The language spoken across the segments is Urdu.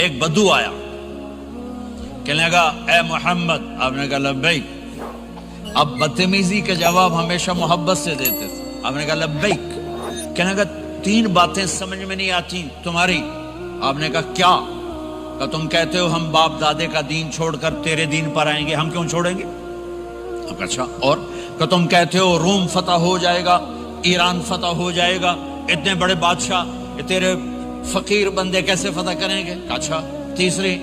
ایک بدو آیا، کہنے لگا اے محمد، آپ نے کہا لبیک۔ اب بدتمیزی کا جواب ہمیشہ محبت سے دیتے تھے، آپ نے کہا لبیک۔ کہنے لگا 3 باتیں سمجھ میں نہیں آتی تمہاری۔ آپ نے کہا کیا؟ کہ تم کہتے ہو ہم باپ دادے کا دین چھوڑ کر تیرے دین پر آئیں گے، ہم کیوں چھوڑیں گے؟ اچھا، اور کہ تم کہتے ہو روم فتح ہو جائے گا، ایران فتح ہو جائے گا، اتنے بڑے بادشاہ یہ تیرے فقیر بندے کیسے فتح کریں گے؟ اچھا، تیسری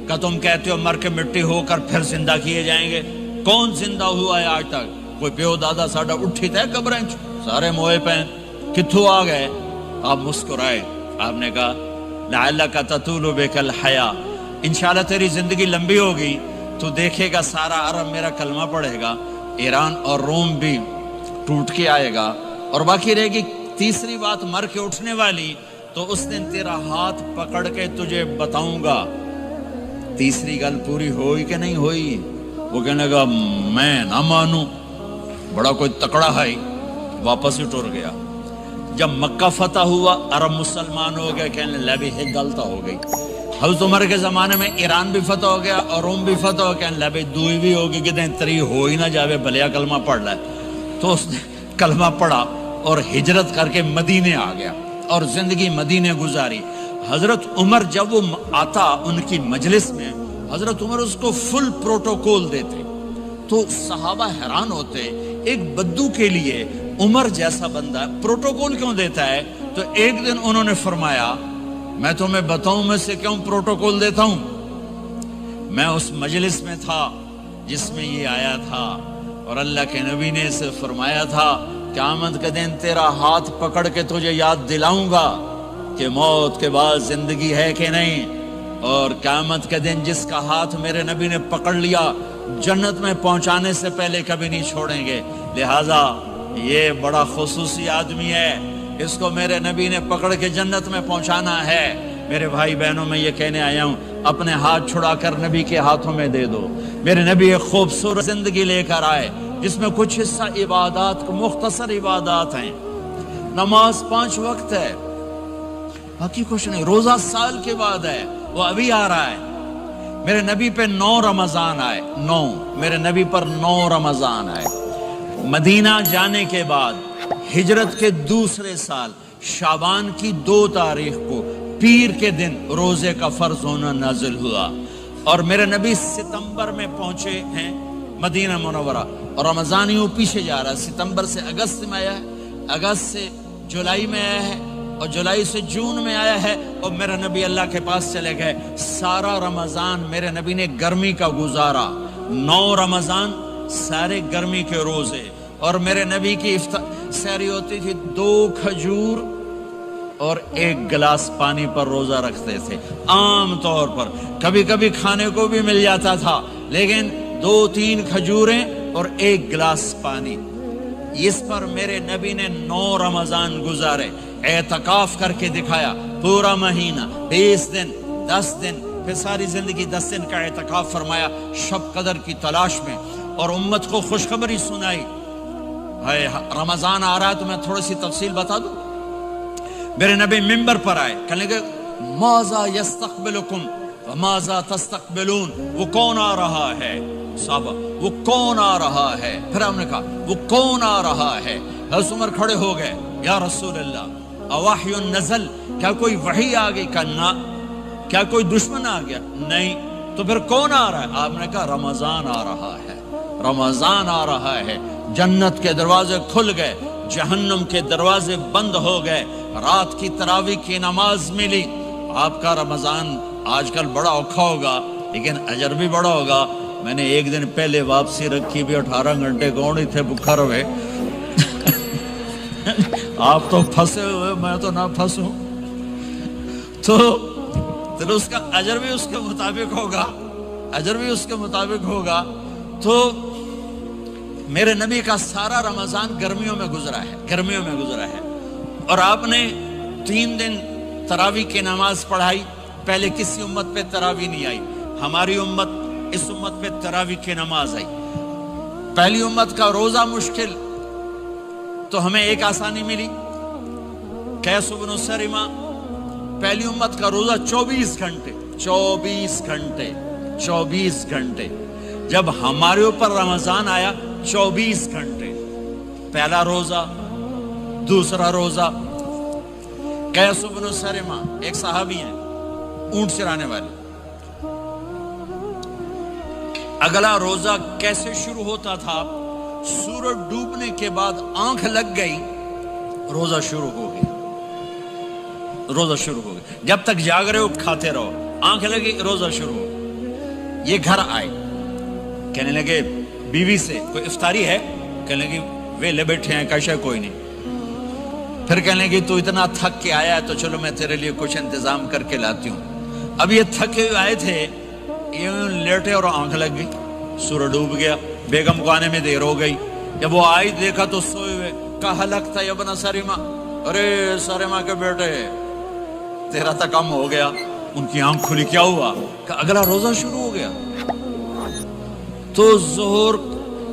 کہ تم کہتے ہو مر کے مٹی ہو کر پھر زندہ کیے جائیں گے، کون زندہ ہوا ہے آج تک؟ کوئی پیو دادا ساڈا اٹھی تے قبریں سارے موئے پہ کتھوں آ گئے؟ آپ مسکرائے، آپ نے کہا لعلک تطول بک الحیا، انشاءاللہ تیری زندگی لمبی ہوگی تو دیکھے گا سارا عرب میرا کلمہ پڑھے گا، ایران اور روم بھی ٹوٹ کے آئے گا، اور باقی رہے گی تیسری بات مر کے اٹھنے والی، تو اس دن تیرا ہاتھ پکڑ کے تجھے بتاؤں گا۔ تیسری گل پوری ہوئی کہ نہیں ہوئی؟ وہ کہنے لگا میں نہ مانوں، بڑا کوئی تکڑا ہے، واپس ہی ٹر گیا۔ جب مکہ فتح ہوا، عرب مسلمان ہو گئے، کہنے لگے بھی ایک غلطہ ہو گئی۔ حضرت عمر کے زمانے میں ایران بھی فتح ہو گیا اور روم بھی فتح ہو گیا، کہنے لگے دوئی بھی ہوگی کہ دیں تری ہو ہی نہ جاوے، بھلیا کلمہ پڑھ لائے۔ تو اس نے کلمہ پڑھا اور ہجرت کر کے مدینے آ گیا اور زندگی مدینے گزاری۔ حضرت عمر جب وہ آتا ان کی مجلس میں، حضرت عمر اس کو فل پروٹوکول دیتے، تو صحابہ حیران ہوتے، ایک بدو کے لیے عمر جیسا بندہ پروٹوکول کیوں دیتا ہے؟ تو ایک دن انہوں نے فرمایا میں تمہیں بتاؤں میں سے کیوں پروٹوکول دیتا ہوں؟ میں اس مجلس میں تھا جس میں یہ آیا تھا، اور اللہ کے نبی نے اسے فرمایا تھا قیامت کے دن تیرا ہاتھ پکڑ کے تجھے یاد دلاؤں گا کہ موت کے بعد زندگی ہے کہ نہیں، اور قیامت کے دن جس کا ہاتھ میرے نبی نے پکڑ لیا جنت میں پہنچانے سے پہلے کبھی نہیں چھوڑیں گے، لہٰذا یہ بڑا خصوصی آدمی ہے، اس کو میرے نبی نے پکڑ کے جنت میں پہنچانا ہے۔ میرے بھائی بہنوں میں یہ کہنے آیا ہوں، اپنے ہاتھ چھڑا کر نبی کے ہاتھوں میں دے دو۔ میرے نبی ایک خوبصورت زندگی لے کر آئے جس میں کچھ حصہ عبادات، مختصر عبادات ہیں، نماز 5 وقت ہے، باقی کچھ نہیں، روزہ سال کے بعد ہے، وہ ابھی آ رہا ہے۔ میرے نبی پہ 9 رمضان آئے، 9 میرے نبی پر 9 رمضان آئے۔ مدینہ جانے کے بعد ہجرت کے دوسرے سال شعبان کی 2 تاریخ کو پیر کے دن روزے کا فرض ہونا نازل ہوا، اور میرے نبی ستمبر میں پہنچے ہیں مدینہ منورہ، اور رمضان یوں پیچھے جا رہا ہے، ستمبر سے اگست میں آیا ہے، اگست سے جولائی میں آیا ہے، اور جولائی سے جون میں آیا ہے، اور میرے نبی اللہ کے پاس چلے گئے۔ سارا رمضان میرے نبی نے گرمی کا گزارا، 9 رمضان سارے گرمی کے روزے، اور میرے نبی کی سحری ہوتی تھی 2 کھجور اور 1 گلاس پانی پر روزہ رکھتے تھے عام طور پر، کبھی کبھی کھانے کو بھی مل جاتا تھا، لیکن 2-3 کھجوریں اور 1 گلاس پانی، اس پر میرے نبی نے 9 رمضان گزارے، اعتکاف کر کے دکھایا، پورا مہینہ 20 دن 10 دن، پھر ساری زندگی 10 دن کا اعتکاف فرمایا شب قدر کی تلاش میں، اور امت کو خوشخبری سنائی۔ رمضان آ رہا ہے تو میں تھوڑی سی تفصیل بتا دوں۔ میرے نبی منبر پر آئے، کہنے لگے ماذا یستقبلکم وماذا تستقبلون، وہ کون آ رہا ہے؟ صحابہ وہ کون آ رہا ہے؟ پھر ہم نے کہا وہ کون آ رہا ہے؟ حضرت عمر کھڑے ہو گئے، یا رسول اللہ اوحی نزل، کیا کوئی وحی آ گئی؟ کہا نہ۔ کیا کوئی دشمن آ گیا؟ نہیں۔ تو پھر کون آ رہا ہے؟ آپ نے کہا رمضان آ رہا ہے، رمضان آ رہا ہے۔ جنت کے دروازے کھل گئے، جہنم کے دروازے بند ہو گئے، رات کی تراویح کی نماز ملی۔ آپ کا رمضان آج کل بڑا اوکھا ہوگا لیکن اجر بھی بڑا ہوگا۔ میں نے ایک دن پہلے واپسی رکھی بھی، 18 گھنٹے کون ہی تھے بکھر ہوئے آپ تو پھنسے ہوئے، میں تو نہ پھنسوں، تو اس کا اجر بھی اس کے مطابق ہوگا، اجر بھی اس کے مطابق ہوگا۔ تو میرے نبی کا سارا رمضان گرمیوں میں گزرا ہے، گرمیوں میں گزرا ہے، اور آپ نے 3 دن تراویح کی نماز پڑھائی۔ پہلے کسی امت پہ تراویح نہیں آئی، ہماری امت، اس امت پہ تراویح کی نماز آئی۔ پہلی امت کا روزہ مشکل، تو ہمیں ایک آسانی ملی، قیس بن سرمہ، پہلی امت کا روزہ 24 گھنٹے، 24 گھنٹے 24 گھنٹے. جب ہمارے اوپر رمضان آیا 24 گھنٹے. پہلا روزہ، دوسرا روزہ. قیس بن سرمہ ایک صحابی ہیں، اونٹ چرانے والے. اگلا روزہ کیسے شروع ہوتا تھا؟ سورج ڈوبنے کے بعد آنکھ لگ گئی، روزہ شروع ہو گیا. روزہ شروع ہو گیا. جب تک جاگ رہے ہو کھاتے رہو، آنکھ لگی روزہ شروع ہو. یہ گھر آئے، کہنے لگے بیوی سے کوئی افطاری ہے؟ کہنے لگے ویلے بیٹھے ہیں، کیسا کوئی نہیں. پھر کہنے لگے تو اتنا تھک کے آیا ہے تو چلو میں تیرے لیے کچھ انتظام کر کے لاتی ہوں. اب یہ تھکے ہوئے آئے تھے، یہ لیٹے اور آنکھ لگ گئی، سورج ڈوب گیا. بیگم کو آنے میں دیر ہو گئی. جب وہ آئی دیکھا تو سوئے ہوئے. کہا لگتا ہے ابن سرمہ، ارے سرمہ کے بیٹے تیرا تو کم ہو گیا. ان کی آنکھ کھلی، کیا ہوا؟ کہ اگلا روزہ شروع ہو گیا. تو ظہر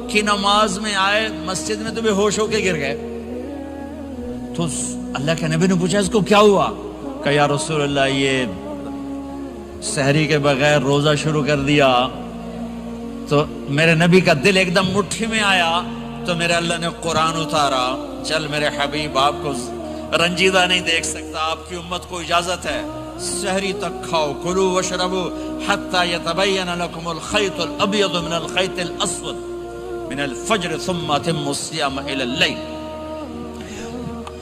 کی نماز میں آئے مسجد میں تو بے ہوش ہو کے گر گئے. تو اللہ کے نبی نے پوچھا اس کو کیا ہوا؟ کہ یا رسول اللہ یہ سحری کے بغیر روزہ شروع کر دیا. تو میرے نبی کا دل ایک دم مٹھی میں آیا. تو میرے اللہ نے قرآن اتارا، چل میرے حبیب آپ کو رنجیدہ نہیں دیکھ سکتا، آپ کی امت کو اجازت ہے سحری تک کھاؤ، کلوا واشربوا حتی یتبین لکم الخیط الابیض من الخیط الاسود من الفجر ثم اتموا الصیام الی اللیل.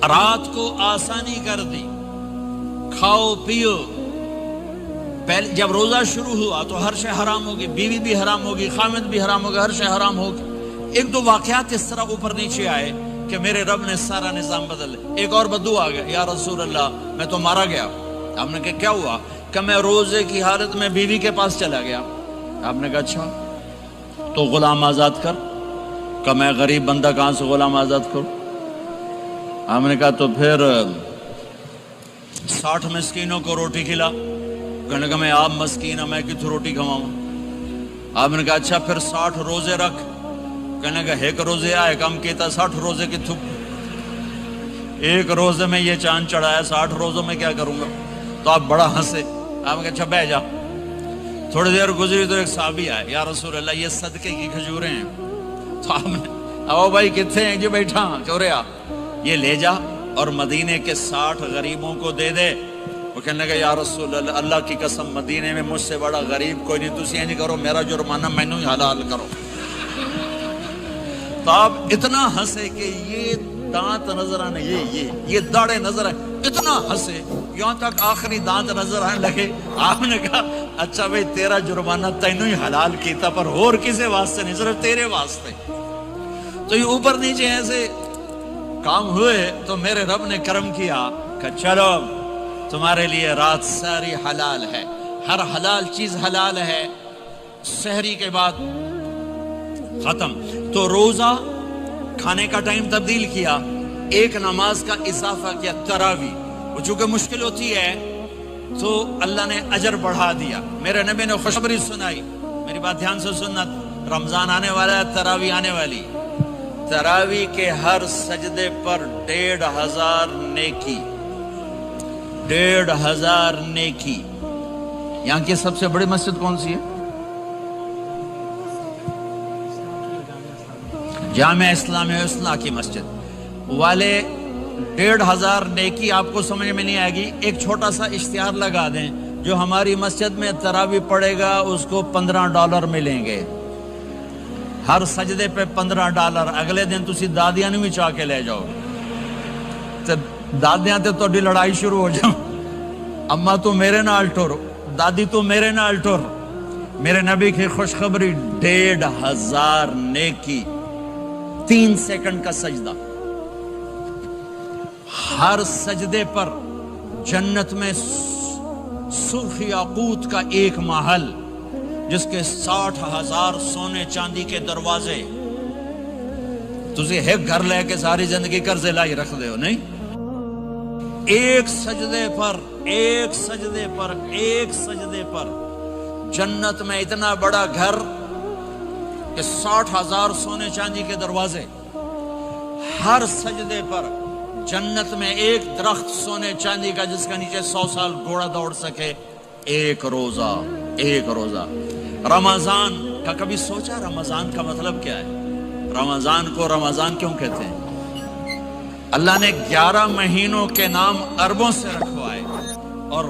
رات کو آسانی کر دی، کھاؤ پیو. پہلے جب روزہ شروع ہوا تو ہر شے حرام ہوگی، بیوی بھی حرام ہوگی، خامد بھی حرام ہوگا، ہر شے حرام ہوگی. ایک دو واقعات اس طرح اوپر نیچے آئے کہ میرے رب نے سارا نظام بدل. ایک اور بدو آ گیا، یا رسول اللہ میں تو مارا گیا. آپ نے کہا کیا ہوا؟ کہ میں روزے کی حالت میں بیوی کے پاس چلا گیا. آپ نے کہا اچھا تو غلام آزاد کر. کہ میں غریب بندہ کہاں سے غلام آزاد کروں؟ آپ نے کہا تو پھر 60 مسکینوں کو روٹی کھلا. کہنے لگا میں آپ مسکین ہوں، میں کتوں روٹی کھواؤں؟ آپ نے کہا اچھا پھر 60 روزے رکھ. کہنے لگا ایک روزے آئے کم کیتا 60 روزے کی تھک. ایک روزے میں یہ چاند چڑھایا، 60 روزوں میں کیا کروں گا؟ تو آپ بڑا ہنسے. آپ نے کہا اچھا بہ جا. تھوڑی دیر گزری تو ایک صحابی آئے، یا رسول اللہ یہ صدقے کی کھجوریں ہیں. تو آپ نے او بھائی کتنے ہیں؟ جو بیٹھا چورے آ، یہ لے جا اور مدینے کے 60 غریبوں کو دے دے. وہ کہنے لگا یا رسول اللہ اللہ کی قسم مدینے میں مجھ سے بڑا غریب کوئی نہیں، تسی یہ نہیں کرو، میرا جرمانہ مینوں ہی حلال کرو. تو آپ اتنا ہنسے کہ یہ دانت نظر آنے، یہ داڑے نظر آئے. اتنا ہنسے یہاں تک آخری دانت نظر آنے لگے. آپ نے کہا اچھا بھائی تیرا جرمانہ تینوں ہی حلال کیتا، پر اور کسی واسطے نہیں، صرف تیرے واسطے. تو یہ اوپر نیچے ایسے کام ہوئے تو میرے رب نے کرم کیا کہ چلو تمہارے لیے رات ساری حلال ہے، ہر حلال چیز حلال ہے. سحری کے بعد ختم. تو روزہ کھانے کا ٹائم تبدیل کیا، ایک نماز کا اضافہ کیا، تراویح. وہ چونکہ مشکل ہوتی ہے تو اللہ نے اجر بڑھا دیا. میرے نبی نے خوشخبری سنائی، میری بات دھیان سے سننا، رمضان آنے والا ہے، تراویح آنے والی. تراویح کے ہر سجدے پر 1500 نیکی، 1500 نیکی. یہاں کی سب سے بڑی مسجد کون سی ہے؟ جامعہ اسلامیہ حسنہ کی مسجد والے. 1500 نیکی آپ کو سمجھ میں نہیں آئے گی. ایک چھوٹا سا اشتہار لگا دیں، جو ہماری مسجد میں تراویح پڑے گا اس کو $15 ملیں گے، ہر سجدے پہ $15. اگلے دن تسی دادیاں نہیں بھی چاہ کے لے جاؤ، تو دادیاں تے تو لڑائی شروع ہو جاؤ، اما تو میرے نال ٹور، دادی تو میرے نال ٹور. میرے نبی کی خوشخبری 1500 نیکی، 3 سیکنڈ کا سجدہ. ہر سجدے پر جنت میں سرخ یاقوت کا ایک محل جس کے 60,000 سونے چاندی کے دروازے. تسی ایک گھر لے کے ساری زندگی قرضے لائی رکھ دے ہو نہیں. ایک سجدے پر جنت میں اتنا بڑا گھر کہ 60,000 سونے چاندی کے دروازے. ہر سجدے پر جنت میں ایک درخت سونے چاندی کا جس کا نیچے 100 سال گھوڑا دوڑ سکے. ایک روزہ، ایک روزہ۔ رمضان کا کبھی سوچا رمضان کا مطلب کیا ہے؟ رمضان کو رمضان کیوں کہتے ہیں؟ اللہ نے 11 مہینوں کے نام عربوں سے رکھوائے اور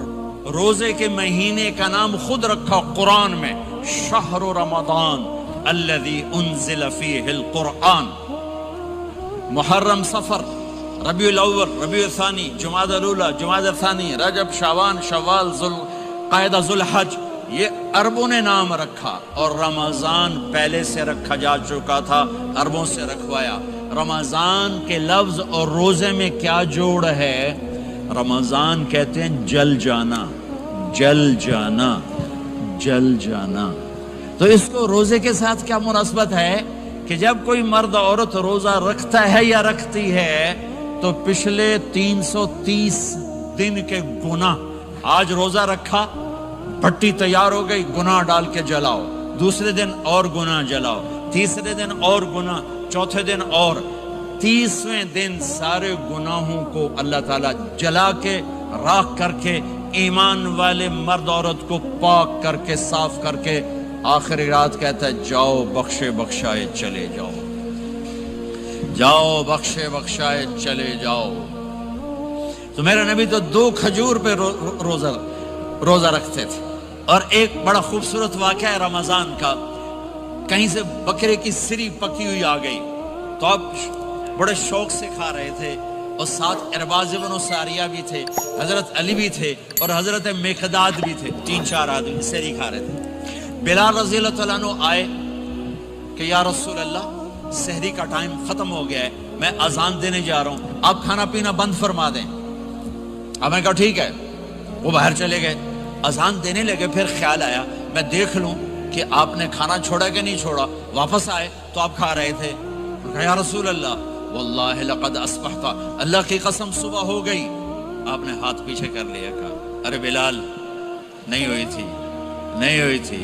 روزے کے مہینے کا نام خود رکھا قرآن میں، شہر رمضان الذی انزل فیہ القرآن۔ محرم، صفر، ربیع الاول، ربیع الثانی، جمادی الاولی، جمادی الثانی، رجب، شعبان، شوال، ذوالقعدہ، ذوالحج، یہ عربوں نے نام رکھا، اور رمضان پہلے سے رکھا جا چکا تھا، عربوں سے رکھوایا۔ رمضان کے لفظ اور روزے میں کیا جوڑ ہے؟ رمضان کہتے ہیں جل جانا، جل جانا، جل جانا۔ تو اس کو روزے کے ساتھ کیا مناسبت ہے کہ جب کوئی مرد عورت روزہ رکھتا ہے یا رکھتی ہے تو پچھلے 330 دن کے گناہ، آج روزہ رکھا، بھٹی تیار ہو گئی، گناہ ڈال کے جلاؤ، دوسرے دن اور گناہ جلاؤ، تیسرے دن اور گناہ، چوتھے دن اور، 30ویں دن سارے گناہوں کو اللہ تعالیٰ جلا کے، راکھ کر کے، ایمان والے مرد عورت کو پاک کر کے، صاف کر کے، آخری رات کہتا ہے جاؤ بخشے بخشائے چلے جاؤ، جاؤ بخشے بخشائے چلے جاؤ۔ تو میرے نبی تو 2 کھجور پہ روزہ رکھتے تھے۔ اور ایک بڑا خوبصورت واقعہ ہے رمضان کا، کہیں سے بکرے کی سری پکی ہوئی آ گئی تو آپ بڑے شوق سے کھا رہے تھے، اور ساتھ ارباز بن ساریہ بھی تھے، حضرت علی بھی تھے، اور حضرت مقداد بھی تھے، 3-4 آدمی سری کھا رہے تھے۔ بلال رضی اللہ عنہ آئے کہ یا رسول اللہ سحری کا ٹائم ختم ہو گیا ہے، میں اذان دینے جا رہا ہوں، آپ کھانا پینا بند فرما دیں۔ اب میں کہا ٹھیک ہے، وہ باہر چلے گئے، اذان دینے لگے، پھر خیال آیا میں دیکھ لوں کہ آپ نے کھانا چھوڑا کہ نہیں چھوڑا۔ واپس آئے تو آپ کھا رہے تھے، کہا یا رسول اللہ واللہ لقد اصبحت، اللہ کی قسم صبح ہو گئی۔ آپ نے ہاتھ پیچھے کر لیا، کہا ارے بلال نہیں ہوئی تھی، نہیں ہوئی تھی،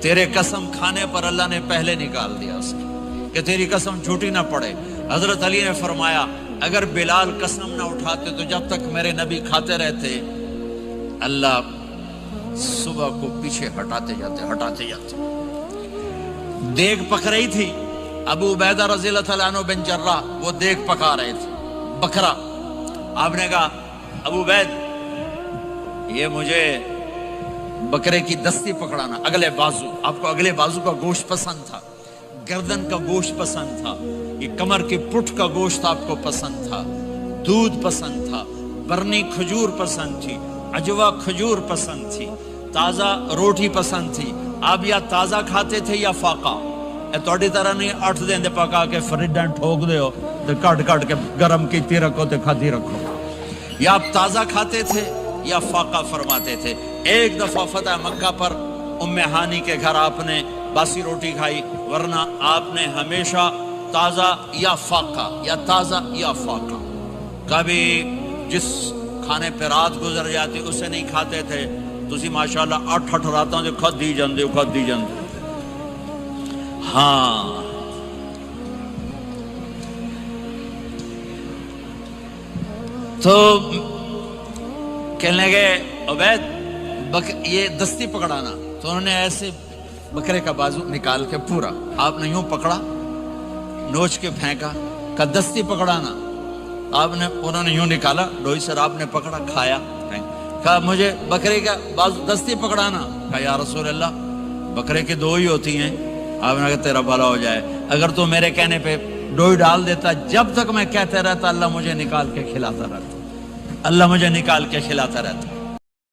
تیرے قسم کھانے پر اللہ نے پہلے نکال دیا اس کی، کہ تیری قسم جھوٹی نہ پڑے۔ حضرت علی نے فرمایا اگر بلال قسم نہ اٹھاتے تو جب تک میرے نبی کھاتے رہتے اللہ صبح کو پیچھے ہٹاتے جاتے۔ دیگ پک رہی تھی، ابو عبیدہ رضی اللہ تعالیٰ عنہ بن جراح وہ دیگ پکا رہے تھے، بکرا۔ آپ نے کہا ابو عبید یہ مجھے بکرے کی دستی پکڑانا، اگلے بازو، آپ کو اگلے بازو کا گوشت پسند تھا، گردن کا گوشت پسند تھا، یہ کمر کی پٹھ کا گوشت آپ کو پسند تھا، دودھ پسند تھا، برنی کھجور پسند تھی، عجوا کھجور پسند تھی، تازہ روٹی پسند تھی۔ آپ یا تازہ کھاتے تھے یا فاقہ، توڑی طرح نہیں 8 دن دے پکا کے فریڈاں ٹھوک دے ہو تو کٹ کے گرم کیتی رکھو تو کھاتی رکھو، یا آپ تازہ کھاتے تھے یا فاقہ فرماتے تھے۔ ایک دفعہ فتح مکہ پر ام ہانی کے گھر آپ نے باسی روٹی کھائی، ورنہ آپ نے ہمیشہ تازہ یا فاقہ، یا تازہ یا فاقہ، کبھی جس کھانے پہ رات گزر جاتی اسے نہیں کھاتے تھے۔ تسی ماشاءاللہ 8 راتوں جو کھدی جاندے ہاں۔ تو کہنے لگے عبید یہ دستی پکڑانا، تو انہوں نے ایسے بکرے کا بازو نکال کے پورا آپ نے یوں پکڑا، نوچ کے پھینکا، کہ دستی پکڑانا، آپ نے انہوں نے یوں نکالا ڈوئی سر، آپ نے پکڑا، کھایا، کہا مجھے بکرے کا بازو دستی پکڑانا، کہا یا رسول اللہ بکرے کی 2 ہی ہوتی ہیں۔ آپ نے کہا تیرا بھلا ہو جائے، اگر تو میرے کہنے پہ ڈوئی ڈال دیتا، جب تک میں کہتے رہتا اللہ مجھے نکال کے کھلاتا رہتا، اللہ مجھے نکال کے کھلاتا رہتا۔